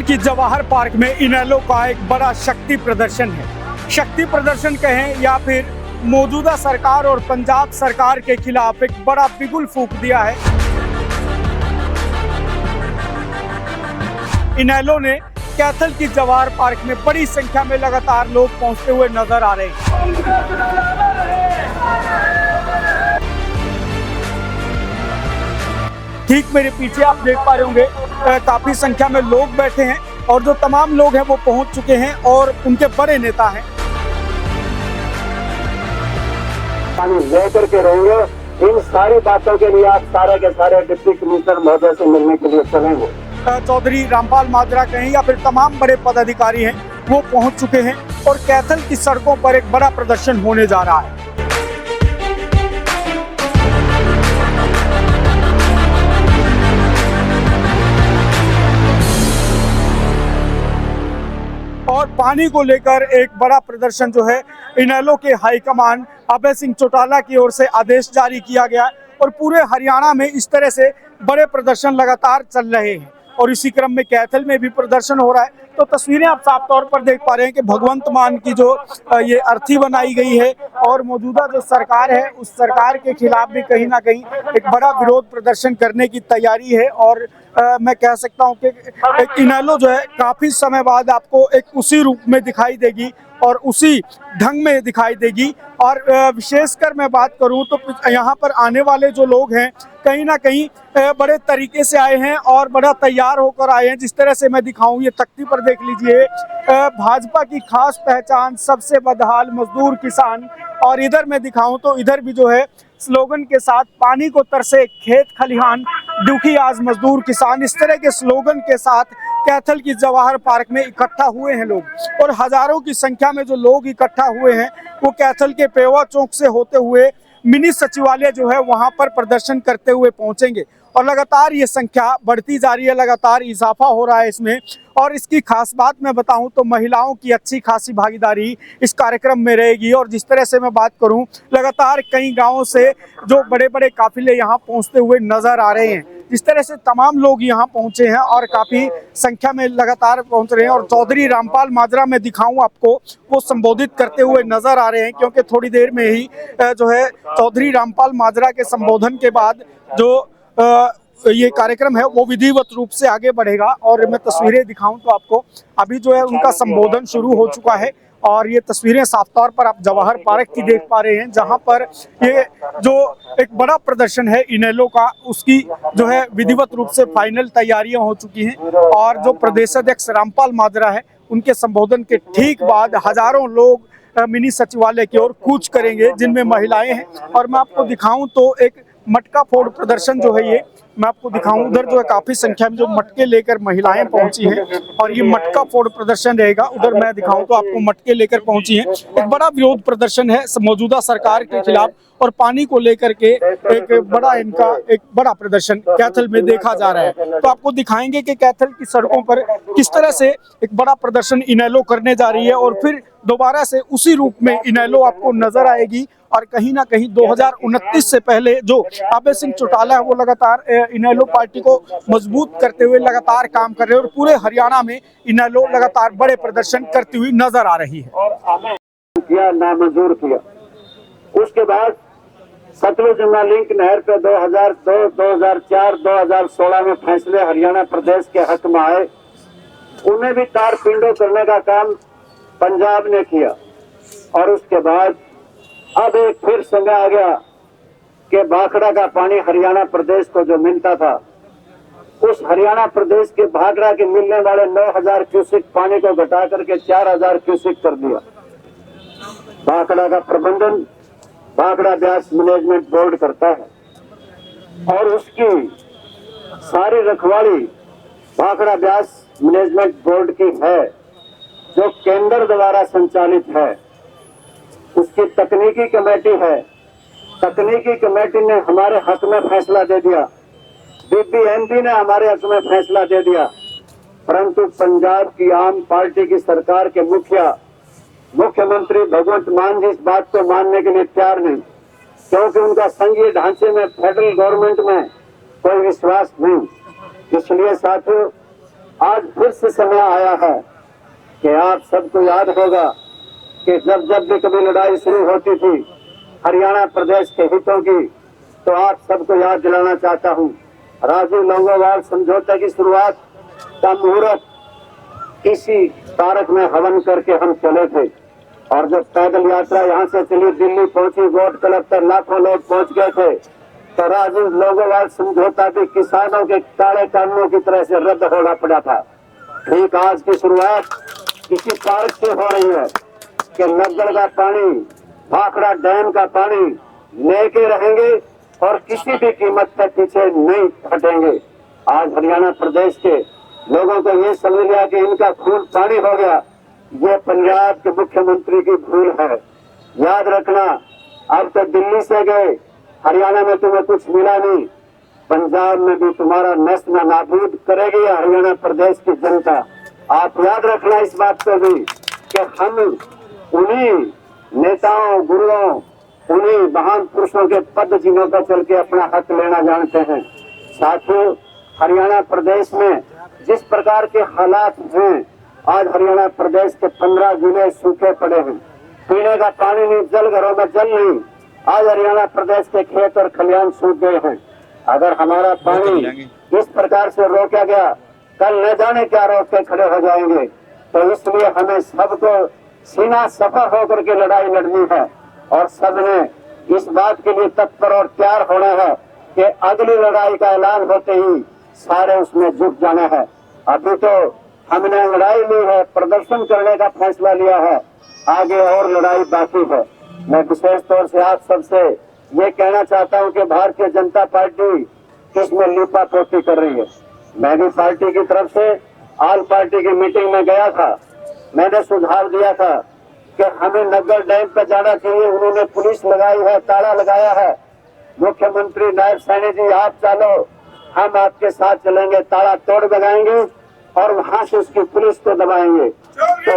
की जवाहर पार्क में इनेलो का एक बड़ा शक्ति प्रदर्शन है। शक्ति प्रदर्शन कहें या फिर मौजूदा सरकार और पंजाब सरकार के खिलाफ एक बड़ा बिगुल फूंक दिया है। इनेलो ने कैथल की जवाहर पार्क में बड़ी संख्या में लगातार लोग पहुंचते हुए नजर आ रहे हैं। ठीक मेरे पीछे आप देख पा रहे होंगे काफी संख्या में लोग बैठे हैं और जो तमाम लोग हैं वो पहुंच चुके हैं और उनके बड़े नेता हैं। पानी लेकर के रहेंगे। इन सारी बातों के लिए आप सारे के सारे डिप्टी कमिश्नर महोदय से मिलने के लिए चलेंगे। चौधरी रामपाल माजरा कहें या फिर तमाम बड़े पदाधिकारी हैं वो पहुंच चुके हैं और कैथल की सड़कों पर एक बड़ा प्रदर्शन होने जा रहा है। और पानी को लेकर एक बड़ा प्रदर्शन जो है इनेलो के हाईकमान अभय सिंह चौटाला की ओर से आदेश जारी किया गया और पूरे हरियाणा में इस तरह से बड़े प्रदर्शन लगातार चल रहे हैं और इसी क्रम में कैथल में भी प्रदर्शन हो रहा है। तो तस्वीरें आप साफ तौर पर देख पा रहे हैं कि भगवंत मान की जो ये अर्थी बनाई गई है और मौजूदा जो सरकार है उस सरकार के खिलाफ भी कहीं ना कहीं एक बड़ा विरोध प्रदर्शन करने की तैयारी है। और मैं कह सकता हूं कि एक इनेलो जो है काफी समय बाद आपको एक उसी रूप में दिखाई देगी और उसी ढंग में दिखाई देगी। और विशेषकर मैं बात करूं तो यहाँ पर आने वाले जो लोग हैं कहीं ना कहीं बड़े तरीके से आए हैं और बड़ा तैयार होकर आए हैं। जिस तरह से मैं दिखाऊं ये तख्ती पर देख लीजिए, भाजपा की खास पहचान सबसे बदहाल मजदूर किसान। और इधर मैं दिखाऊं तो इधर भी जो है स्लोगन के साथ पानी को तरसे खेत खलिहान दुखी आज मजदूर किसान, इस तरह के स्लोगन के साथ कैथल की जवाहर पार्क में इकट्ठा हुए हैं लोग। और हजारों की संख्या में जो लोग इकट्ठा हुए हैं वो कैथल के पेवा चौक से होते हुए मिनी सचिवालय जो है वहां पर प्रदर्शन करते हुए पहुंचेंगे। और लगातार ये संख्या बढ़ती जा रही है, लगातार इजाफा हो रहा है इसमें। और इसकी खास बात मैं बताऊं तो महिलाओं की अच्छी खासी भागीदारी इस कार्यक्रम में रहेगी। और जिस तरह से मैं बात करूं लगातार कई गांवों से जो बड़े बड़े काफिले यहां पहुंचते हुए नजर आ रहे हैं। जिस तरह से तमाम लोग यहां पहुंचे हैं और काफी संख्या में लगातार पहुंच रहे हैं। और चौधरी रामपाल माजरा में दिखाऊं आपको वो संबोधित करते हुए नजर आ रहे हैं, क्योंकि थोड़ी देर में ही जो है चौधरी रामपाल माजरा के संबोधन के बाद जो ये कार्यक्रम है वो विधिवत रूप से आगे बढ़ेगा। और मैं तस्वीरें दिखाऊं तो आपको अभी जो है उनका संबोधन शुरू हो चुका है और ये तस्वीरें साफ तौर पर आप जवाहर पार्क की देख पा रहे हैं, जहां पर ये जो एक बड़ा प्रदर्शन है इनेलो का उसकी जो है विधिवत रूप से फाइनल तैयारियां हो चुकी हैं। और जो प्रदेश अध्यक्ष रामपाल माजरा है उनके संबोधन के ठीक बाद हजारों लोग मिनी सचिवालय की ओर कूच करेंगे, जिनमें महिलाएं हैं। और मैं आपको दिखाऊं तो एक मटका फोड़ प्रदर्शन जो है ये मैं आपको दिखाऊं, उधर जो है काफी संख्या में जो मटके लेकर महिलाएं पहुंची हैं और ये मटका फोड़ प्रदर्शन रहेगा। उधर मैं दिखाऊं तो आपको मटके लेकर पहुंची हैं। एक बड़ा विरोध प्रदर्शन है मौजूदा सरकार के खिलाफ और पानी को लेकर के एक बड़ा प्रदर्शन कैथल में देखा जा रहा है। तो आपको दिखाएंगे कि कैथल की सड़कों पर किस तरह से एक बड़ा प्रदर्शन इनेलो करने जा रही है और फिर दोबारा से उसी रूप में इनेलो आपको नजर आएगी। और कहीं ना कहीं 2029 से पहले जो अभय सिंह चौटाला है वो लगातार इनेलो पार्टी को मजबूत करते हुए लगातार काम कर रहे हैं और पूरे हरियाणा में इनेलो लगातार बड़े प्रदर्शन करती हुई नजर आ रही है। किया नामंजूर किया। उसके बाद सतलुज यमुना लिंक नहर पे 2002, 2004, 2016 में फैसले हरियाणा प्रदेश के हक में आए। उन्हें भी तार पिंडो करने का काम पंजाब ने किया। और उसके बाद अब एक फिर समय आ गया कि भाखड़ा का पानी हरियाणा प्रदेश को जो मिलता था उस हरियाणा प्रदेश के भाखड़ा के मिलने वाले 9000 क्यूसेक पानी को घटा करके 4000 क्यूसेक कर दिया। भाखड़ा का प्रबंधन भाखड़ा ब्यास मैनेजमेंट बोर्ड करता है और उसकी सारी रखवाली भाखड़ा ब्यास मैनेजमेंट बोर्ड की है, जो केंद्र द्वारा संचालित है। उसकी तकनीकी कमेटी है। तकनीकी कमेटी ने हमारे हक में फैसला दे दिया, बीबीएमपी ने हमारे हक में फैसला दे दिया, परंतु पंजाब की आम पार्टी की सरकार के मुख्यमंत्री भगवंत मान जी इस बात को मानने के लिए तैयार नहीं, क्योंकि उनका संघीय ढांचे में फेडरल गवर्नमेंट में कोई विश्वास नहीं। इसलिए साथियों आज फिर से समय आया है कि आप सबको याद होगा कि जब जब भी कभी लड़ाई शुरू होती थी हरियाणा प्रदेश के हितों की, तो आप सबको याद दिलाना चाहता हूं, राजीव लोंगोवाल समझौते की शुरुआत का मुहूर्त इसी पार्क में हवन करके हम चले थे। और जब पैदल यात्रा यहाँ से चली, दिल्ली पहुंची, वोट कलेक्टर लाखों लोग पहुंच गए थे, तो राजीव लोंगोवाल समझौता भी किसानों के काले कानूनों की तरह से रद्द होना पड़ा था। ठीक आज की शुरुआत इसी पार्क से हो रही है कि नग्गड़ का पानी, भाखड़ा डैम का पानी लेके रहेंगे और किसी भी कीमत पर पीछे नहीं हटेंगे। आज हरियाणा प्रदेश के लोगों को ये समझ लिया कि इनका खून पानी हो गया, ये पंजाब के मुख्यमंत्री की भूल है। याद रखना, अब तो दिल्ली से गए, हरियाणा में तुम्हें कुछ मिला नहीं, पंजाब में भी तुम्हारा नस्ल नाबूद करेगी हरियाणा प्रदेश की जनता। आप याद रखना इस बात को भी कि हम उन्हीं नेताओं, गुरुओं, उन्हीं महान पुरुषों के पद जिन्हों पर चल के अपना हक लेना जानते हैं। साथियों, हरियाणा प्रदेश में जिस प्रकार के हालात हैं, आज हरियाणा प्रदेश के 15 जिले सूखे पड़े हैं, पीने का पानी नहीं, जल घरों में जल नहीं। आज हरियाणा प्रदेश के खेत और खलिहान सूख गए हैं। अगर हमारा पानी इस प्रकार से रोका गया, कल न जाने क्या रोक के खड़े हो जाएंगे। तो इसलिए हमें सबको सीना सफर होकर के लड़ाई लड़नी है और सबने इस बात के लिए तत्पर और तैयार होना है कि अगली लड़ाई का ऐलान होते ही सारे उसमें जुट जाना है। अभी तो हमने लड़ाई ली है, प्रदर्शन करने का फैसला लिया है, आगे और लड़ाई बाकी है। मैं विशेष तौर से आप सबसे ये कहना चाहता हूं कि भारतीय जनता पार्टी इसमें लीपापोती कर रही है। मैं भी पार्टी की तरफ से ऑल पार्टी की मीटिंग में गया था, मैंने सुझाव दिया था कि हमें नग्गड़ डैम पर जाना चाहिए। उन्होंने पुलिस लगाई है, ताला लगाया है। मुख्यमंत्री नायब सैनी जी, आप चलो, हम आपके साथ चलेंगे, ताला तोड़ लगाएंगे और वहां से उसकी पुलिस को दबाएंगे। तो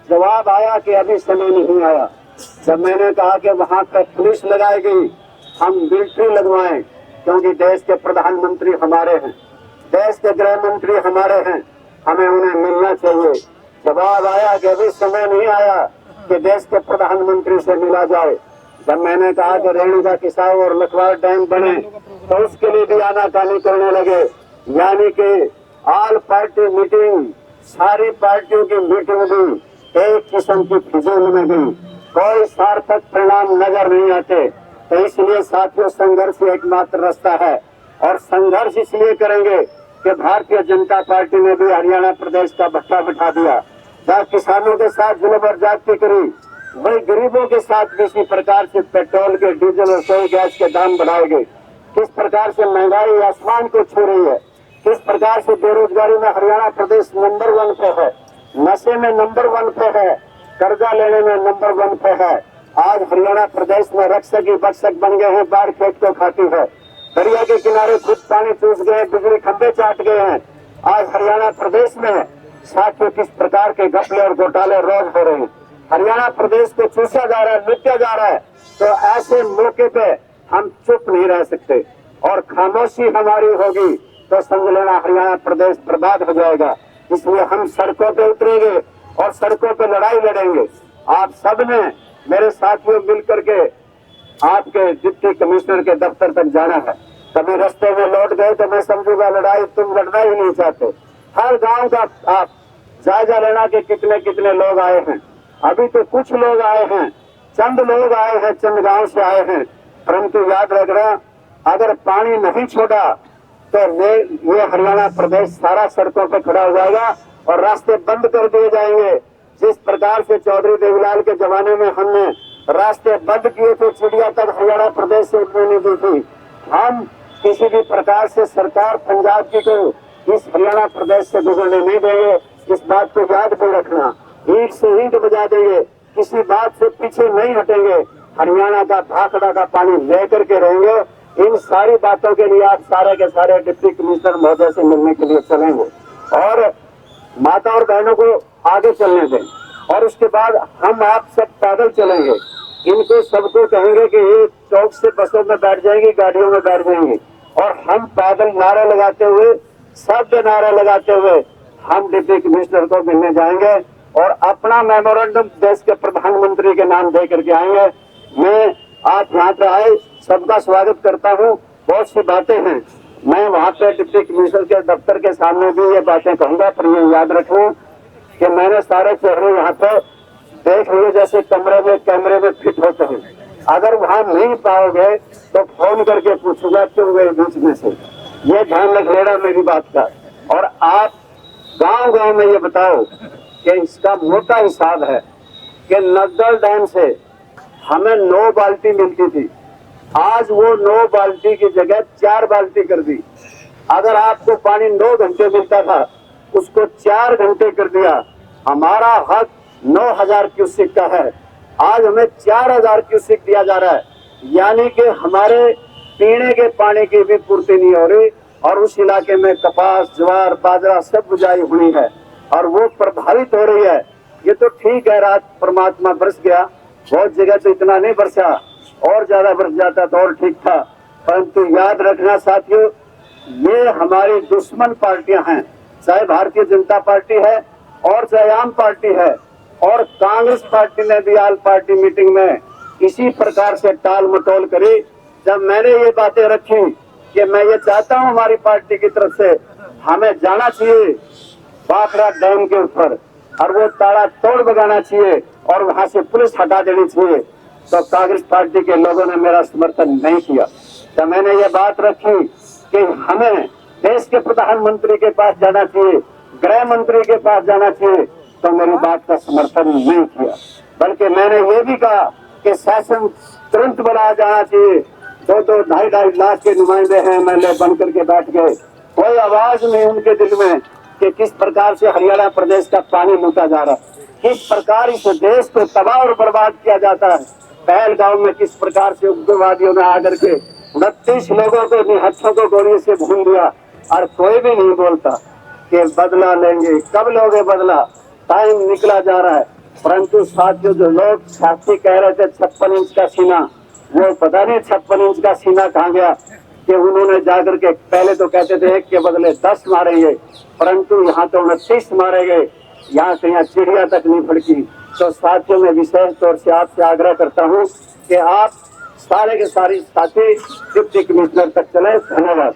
जवाब आया कि अभी समय नहीं आया। जब मैंने कहा कि वहां पर पुलिस लगाएगी, हम मिलिट्री लगवाएं, क्योंकि देश के प्रधानमंत्री हमारे हैं, देश के गृह मंत्री हमारे हैं, हमें उन्हें मिलना चाहिए। जवाब आया कि अभी समय नहीं आया कि देश के प्रधानमंत्री से मिला जाए। जब मैंने कहा कि रेणुका किसाऊ और लखवाड़ डैम बने, तो उसके लिए भी आनाकानी करने लगे। यानी कि ऑल पार्टी मीटिंग, सारी पार्टियों की मीटिंग भी एक किस्म की फिजूल में गई, कोई सार्थक परिणाम नजर नहीं आते। तो इसलिए साथियों, संघर्ष ही एकमात्र रास्ता है और संघर्ष इसलिए करेंगे कि भारतीय जनता पार्टी ने भी हरियाणा प्रदेश का भट्टा बिठा दिया। जहाँ किसानों के साथ जुल्म और ज्यादती करी, वही गरीबों के साथ भी इसी प्रकार से पेट्रोल के, डीजल और रसोई गैस के दाम बढ़ाए गए। किस प्रकार से महंगाई आसमान को छू रही है, किस प्रकार से बेरोजगारी में हरियाणा प्रदेश नंबर 1 पे है, नशे में नंबर 1 पे है, कर्जा लेने में नंबर 1 पे है। आज हरियाणा प्रदेश में रक्षक ही बक्षक बन गए हैं, बाढ़ खेत को खाती है। दरिया के किनारे खुद पानी चूस गए, बिजली खंभे चाट गए हैं। आज हरियाणा प्रदेश में साथियों किस प्रकार के घपले और घोटाले रोज हो रहे हैं। हरियाणा प्रदेश को चूसा जा रहा है, लुटा जा रहा है। तो ऐसे मौके पे हम चुप नहीं रह सकते और खामोशी हमारी होगी तो समझ लेना हरियाणा प्रदेश बर्बाद हो जाएगा। इसलिए हम सड़कों पे उतरेंगे और सड़कों पे लड़ाई लड़ेंगे। आप सब ने मेरे साथियों मिलकर के आपके डिप्टी कमिश्नर के दफ्तर तक जाना है। कभी रास्ते में लौट गए तो मैं समझूंगा लड़ाई तुम लड़ना ही नहीं चाहते। हर गांव का आप जायजा लेना कि कितने कितने लोग आए हैं। अभी तो कुछ लोग आए हैं, चंद लोग आए हैं, चंद गांव से आए हैं, परंतु याद रखना, अगर पानी नहीं छोड़ा तो ये हरियाणा प्रदेश सारा सड़कों पर खड़ा हो जाएगा और रास्ते बंद कर दिए जाएंगे। जिस प्रकार से चौधरी देवीलाल के जमाने में हमने रास्ते बंद किए थे, चिड़िया तक हरियाणा प्रदेश से उठने नहीं दी थी, हम किसी भी प्रकार से सरकार पंजाब की को इस हरियाणा प्रदेश से गुजरने नहीं देंगे। इस बात को याद भी रखना, ईंट से ईंट बजा देंगे, किसी बात से पीछे नहीं हटेंगे। हरियाणा का भाखड़ा का पानी लेकर के रहेंगे। इन सारी बातों के लिए आप सारे के सारे डिप्टी कमिश्नर महोदय से मिलने के लिए चलेंगे और माता और बहनों को आगे चलने दें और उसके बाद हम आप सब पैदल चलेंगे। इनको सबको कहेंगे कि ये चौक से बसों में बैठ जाएंगे, गाड़ियों में बैठ जाएंगे, और हम पैदल नारा लगाते हुए, शब्द नारा लगाते हुए हम डिप्टी कमिश्नर को मिलने जाएंगे और अपना मेमोरेंडम देश के प्रधानमंत्री के नाम दे करके आएंगे। मैं आप यहाँ पे आए, सबका स्वागत करता हूँ। बहुत सी बातें हैं, मैं वहाँ पे डिप्टी कमिश्नर के दफ्तर के सामने भी ये बातें कहूंगा, पर ये याद रखूं कि मैंने सारे चेहरे यहाँ पे देख लिए जैसे कैमरे में फिट होते हैं। अगर वहाँ नहीं पाओगे तो फोन करके पूछूंगा क्यों गए बीच में से, ये ध्यान रख लेना मेरी बात का। और आप गांव में ये बताओ कि इसका मोटा हिसाब है कि नग्गल डैम से हमें 9 बाल्टी मिलती थी, आज वो 9 बाल्टी की जगह 4 बाल्टी कर दी। अगर आपको पानी 9 घंटे मिलता था, उसको 4 घंटे कर दिया। हमारा हक 9,000 क्यूसेक का है, आज हमें 4,000 क्यूसेक दिया जा रहा है। यानी कि हमारे पीने के पानी की भी पूर्ति नहीं हो रही, और उस इलाके में कपास, ज्वार, बाजरा सब बुझाई हुई है और वो प्रभावित हो रही है। ये तो ठीक है, रात परमात्मा बरस गया, बहुत जगह तो इतना नहीं बरसा, और ज्यादा बरस जाता तो और ठीक था। परंतु याद रखना साथियों, ये हमारी दुश्मन पार्टियां हैं, चाहे भारतीय जनता पार्टी है और चाहे आम पार्टी है, और कांग्रेस पार्टी ने भी आल पार्टी मीटिंग में इसी प्रकार से टाल मटोल करी। जब मैंने ये बातें रखी कि मैं ये चाहता हूं हमारी पार्टी की तरफ से हमें जाना चाहिए बाखड़ा डैम के ऊपर, और वो ताला तोड़ भगाना चाहिए और वहां से पुलिस हटा देनी चाहिए, तो कांग्रेस पार्टी के लोगों ने मेरा समर्थन नहीं किया। तो मैंने ये बात रखी कि हमें देश के प्रधानमंत्री के पास जाना चाहिए, गृह मंत्री के पास जाना चाहिए, तो मेरी बात का समर्थन नहीं किया। बल्कि मैंने ये भी कहा कि शासन तुरंत बनाया जाना चाहिए। 2-2, 2.5 लाख के नुमाइंदे हैं, एमएलए बन करके बैठ गए, कोई आवाज नहीं उनके दिल में कि किस प्रकार से हरियाणा प्रदेश का पानी लूटा जा रहा है, किस प्रकार इस देश को तबाह और बर्बाद किया जाता है। पहलगांव में किस प्रकार से उग्रवादियों ने आकर के 29 लोगों को निहत्थों को गोली से भून दिया, और कोई भी नहीं बोलता कि बदला लेंगे। कब लोगे बदला? टाइम निकला जा रहा है। परंतु साथियों, जो लोग साथी कह रहे थे 56 इंच का सीना, वो पता नहीं 56 इंच का सीना कहाँ गया कि उन्होंने जाकर के पहले तो कहते थे 1 के बदले 10 मारेंगे, परंतु यहाँ तो 29 मारे गए, यहाँ से यहाँ चिड़िया तक नहीं फड़की। तो साथियों, में विशेष तौर से आपसे आग्रह करता हूँ कि आप सारे के सारे साथी डिप्टी कमिश्नर तक चले। धन्यवाद।